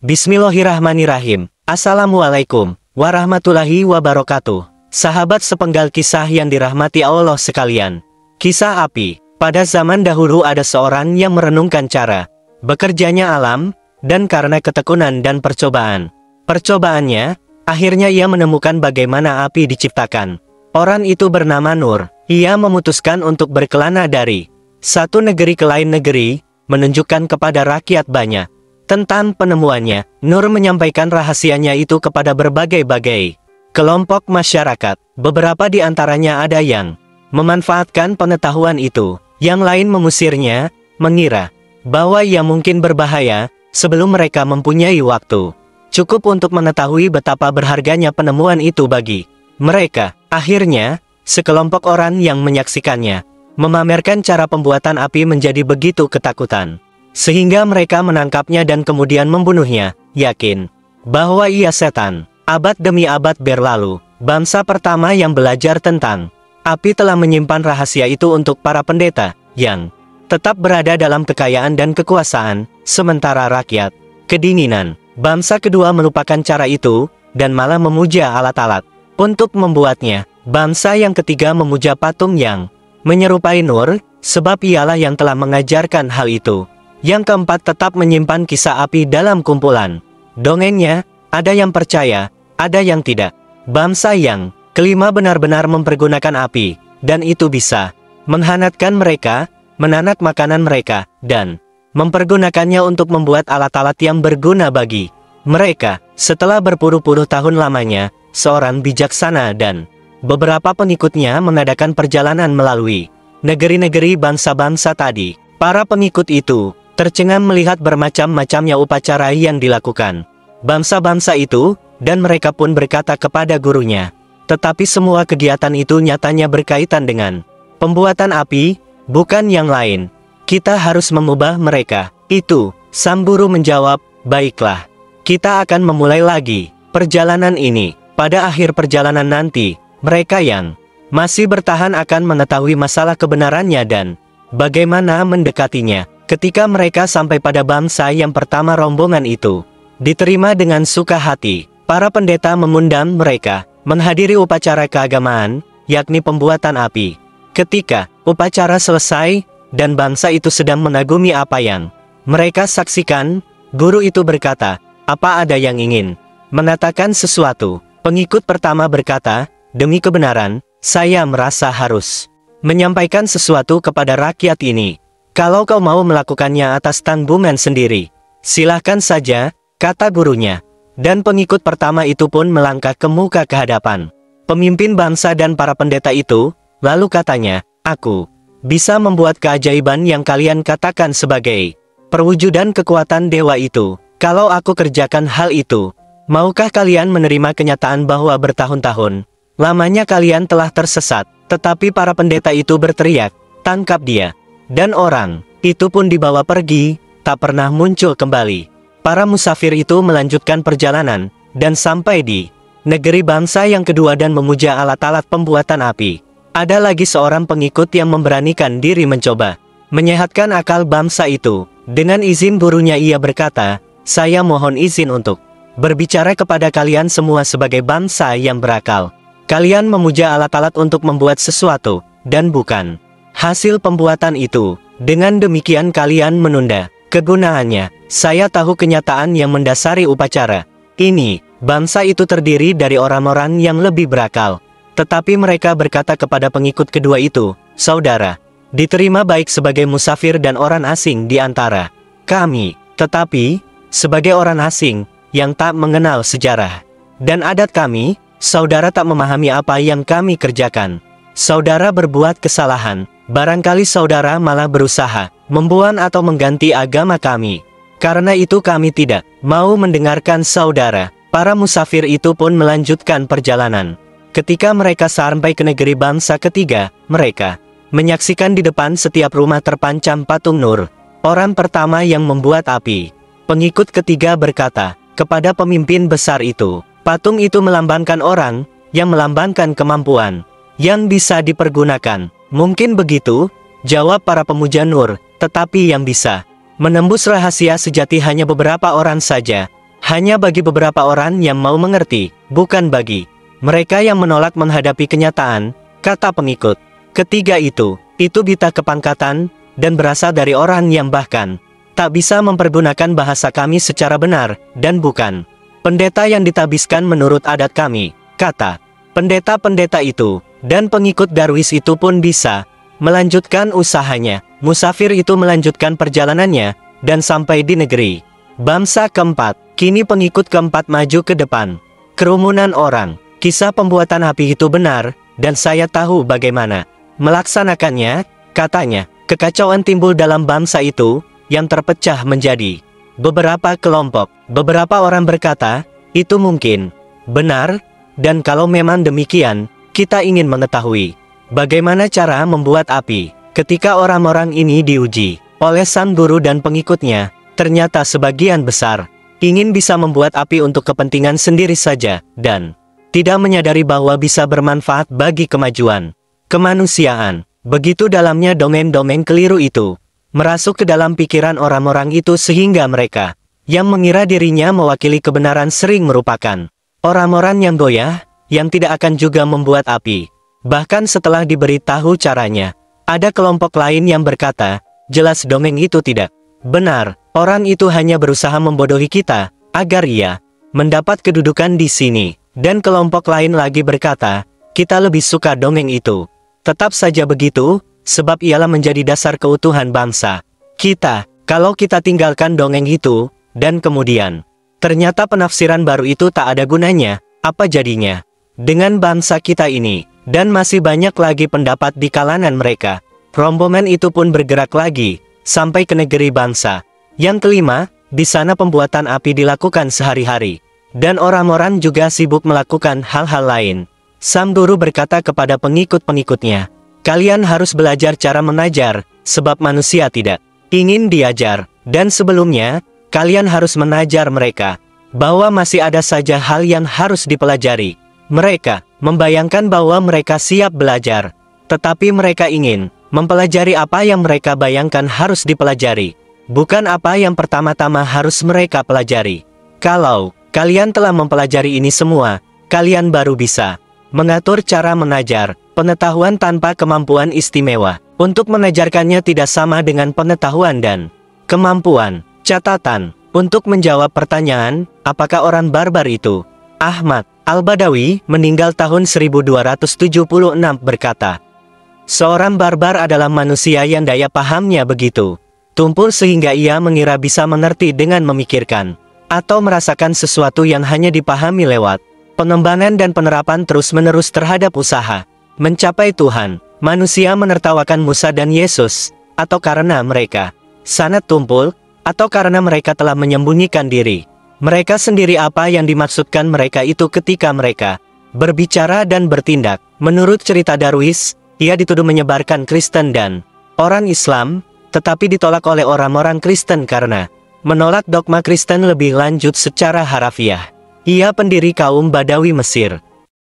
Bismillahirrahmanirrahim. Assalamualaikum warahmatullahi wabarakatuh. Sahabat sepenggal kisah yang dirahmati Allah sekalian. Kisah api. Pada zaman dahulu ada seorang yang merenungkan cara bekerjanya alam, dan karena ketekunan dan percobaannya, akhirnya ia menemukan bagaimana api diciptakan. Orang itu bernama Nur. Ia memutuskan untuk berkelana dari satu negeri ke lain negeri, menunjukkan kepada rakyat banyak tentang penemuannya. Nur menyampaikan rahasianya itu kepada berbagai-bagai kelompok masyarakat. Beberapa di antaranya ada yang memanfaatkan pengetahuan itu, yang lain mengusirnya, mengira bahwa ia mungkin berbahaya, sebelum mereka mempunyai waktu cukup untuk mengetahui betapa berharganya penemuan itu bagi mereka. Akhirnya, sekelompok orang yang menyaksikannya memamerkan cara pembuatan api menjadi begitu ketakutan, sehingga mereka menangkapnya dan kemudian membunuhnya, yakin bahwa ia setan. Abad demi abad berlalu, bangsa pertama yang belajar tentang api telah menyimpan rahasia itu untuk para pendeta, yang tetap berada dalam kekayaan dan kekuasaan, sementara rakyat kedinginan. Bangsa kedua melupakan cara itu, dan malah memuja alat-alat untuk membuatnya. Bangsa yang ketiga memuja patung yang menyerupai Nur, sebab ialah yang telah mengajarkan hal itu. Yang keempat tetap menyimpan kisah api dalam kumpulan dongengnya. Ada yang percaya, ada yang tidak. Bangsa yang kelima benar-benar mempergunakan api, dan itu bisa menghangatkan mereka, menanat makanan mereka, dan mempergunakannya untuk membuat alat-alat yang berguna bagi mereka. Setelah berpuluh-puluh tahun lamanya, seorang bijaksana dan beberapa pengikutnya mengadakan perjalanan melalui negeri-negeri bangsa-bangsa tadi. Para pengikut itu tercengang melihat bermacam-macamnya upacara yang dilakukan bangsa-bangsa itu, dan mereka pun berkata kepada gurunya, tetapi semua kegiatan itu nyatanya berkaitan dengan pembuatan api, bukan yang lain. Kita harus mengubah mereka. Itu, sang guru menjawab, baiklah. Kita akan memulai lagi perjalanan ini. Pada akhir perjalanan nanti, mereka yang masih bertahan akan mengetahui masalah kebenarannya dan bagaimana mendekatinya. Ketika mereka sampai pada bangsa yang pertama, rombongan itu diterima dengan suka hati. Para pendeta mengundang mereka menghadiri upacara keagamaan, yakni pembuatan api. Ketika upacara selesai, dan bangsa itu sedang mengagumi apa yang mereka saksikan, guru itu berkata, apa ada yang ingin mengatakan sesuatu? Pengikut pertama berkata, demi kebenaran, saya merasa harus menyampaikan sesuatu kepada rakyat ini. Kalau kau mau melakukannya atas tanggungan sendiri, silahkan saja, kata gurunya. Dan pengikut pertama itu pun melangkah ke muka ke hadapan pemimpin bangsa dan para pendeta itu, lalu katanya, aku bisa membuat keajaiban yang kalian katakan sebagai perwujudan kekuatan dewa itu. Kalau aku kerjakan hal itu, maukah kalian menerima kenyataan bahwa bertahun-tahun lamanya kalian telah tersesat? Tetapi para pendeta itu berteriak, tangkap dia. Dan orang itu pun dibawa pergi, tak pernah muncul kembali. Para musafir itu melanjutkan perjalanan, dan sampai di negeri bangsa yang kedua dan memuja alat-alat pembuatan api. Ada lagi seorang pengikut yang memberanikan diri mencoba menyehatkan akal bangsa itu. Dengan izin gurunya ia berkata, saya mohon izin untuk berbicara kepada kalian semua sebagai bangsa yang berakal. Kalian memuja alat-alat untuk membuat sesuatu, dan bukan hasil pembuatan itu. Dengan demikian kalian menunda kegunaannya. Saya tahu kenyataan yang mendasari upacara ini. Bangsa itu terdiri dari orang-orang yang lebih berakal. Tetapi mereka berkata kepada pengikut kedua itu, saudara, diterima baik sebagai musafir dan orang asing di antara kami. Tetapi, sebagai orang asing yang tak mengenal sejarah dan adat kami, saudara tak memahami apa yang kami kerjakan. Saudara berbuat kesalahan. Barangkali saudara malah berusaha membuang atau mengganti agama kami. Karena itu kami tidak mau mendengarkan saudara. Para musafir itu pun melanjutkan perjalanan. Ketika mereka sampai ke negeri bangsa ketiga, mereka menyaksikan di depan setiap rumah terpancang patung Nur, orang pertama yang membuat api. Pengikut ketiga berkata kepada pemimpin besar itu, patung itu melambangkan orang yang melambangkan kemampuan yang bisa dipergunakan. Mungkin begitu, jawab para pemuja Nur, tetapi yang bisa menembus rahasia sejati hanya beberapa orang saja. Hanya bagi beberapa orang yang mau mengerti, bukan bagi mereka yang menolak menghadapi kenyataan, kata pengikut. Ketiga itu bita kepangkatan, dan berasal dari orang yang bahkan tak bisa mempergunakan bahasa kami secara benar, dan bukan pendeta yang ditabiskan menurut adat kami, kata pendeta-pendeta itu, dan pengikut Darwis itu pun bisa melanjutkan usahanya. Musafir itu melanjutkan perjalanannya, dan sampai di negeri bangsa keempat. Kini pengikut keempat maju ke depan. Kerumunan orang. Kisah pembuatan api itu benar, dan saya tahu bagaimana melaksanakannya, katanya. Kekacauan timbul dalam bangsa itu, yang terpecah menjadi beberapa kelompok. Beberapa orang berkata, itu mungkin benar, dan kalau memang demikian, kita ingin mengetahui bagaimana cara membuat api. Ketika orang-orang ini diuji oleh sang guru dan pengikutnya, ternyata sebagian besar ingin bisa membuat api untuk kepentingan sendiri saja, dan tidak menyadari bahwa bisa bermanfaat bagi kemajuan kemanusiaan. Begitu dalamnya domain-domain keliru itu merasuk ke dalam pikiran orang-orang itu sehingga mereka yang mengira dirinya mewakili kebenaran sering merupakan orang-orang yang goyah, yang tidak akan juga membuat api. Bahkan setelah diberitahu caranya, ada kelompok lain yang berkata, jelas domain itu tidak benar. Orang itu hanya berusaha membodohi kita, agar ia mendapat kedudukan di sini. Dan kelompok lain lagi berkata, kita lebih suka dongeng itu. Tetap saja begitu, sebab ialah menjadi dasar keutuhan bangsa kita. Kalau kita tinggalkan dongeng itu, dan kemudian ternyata penafsiran baru itu tak ada gunanya, apa jadinya dengan bangsa kita ini? Dan masih banyak lagi pendapat di kalangan mereka. Rombongan itu pun bergerak lagi, sampai ke negeri bangsa. Yang kelima, di sana pembuatan api dilakukan sehari-hari. Dan orang-orang juga sibuk melakukan hal-hal lain. Sang guru berkata kepada pengikut-pengikutnya, kalian harus belajar cara mengajar, sebab manusia tidak ingin diajar. Dan sebelumnya, kalian harus mengajar mereka, bahwa masih ada saja hal yang harus dipelajari. Mereka membayangkan bahwa mereka siap belajar, tetapi mereka ingin mempelajari apa yang mereka bayangkan harus dipelajari, bukan apa yang pertama-tama harus mereka pelajari. Kalau kalian telah mempelajari ini semua, kalian baru bisa mengatur cara mengajar. Pengetahuan tanpa kemampuan istimewa untuk mengajarkannya tidak sama dengan pengetahuan dan kemampuan. Catatan, untuk menjawab pertanyaan, apakah orang barbar itu? Ahmad Al-Badawi, meninggal tahun 1276, berkata, seorang barbar adalah manusia yang daya pahamnya begitu tumpul sehingga ia mengira bisa mengerti dengan memikirkan, atau merasakan sesuatu yang hanya dipahami lewat pengembangan dan penerapan terus-menerus terhadap usaha mencapai Tuhan. Manusia menertawakan Musa dan Yesus, atau karena mereka sangat tumpul, atau karena mereka telah menyembunyikan diri mereka sendiri apa yang dimaksudkan mereka itu ketika mereka berbicara dan bertindak. Menurut cerita Darwis, ia dituduh menyebarkan Kristen dan orang Islam, tetapi ditolak oleh orang-orang Kristen karena menolak dogma Kristen lebih lanjut secara harafiah. Ia pendiri kaum Badawi Mesir.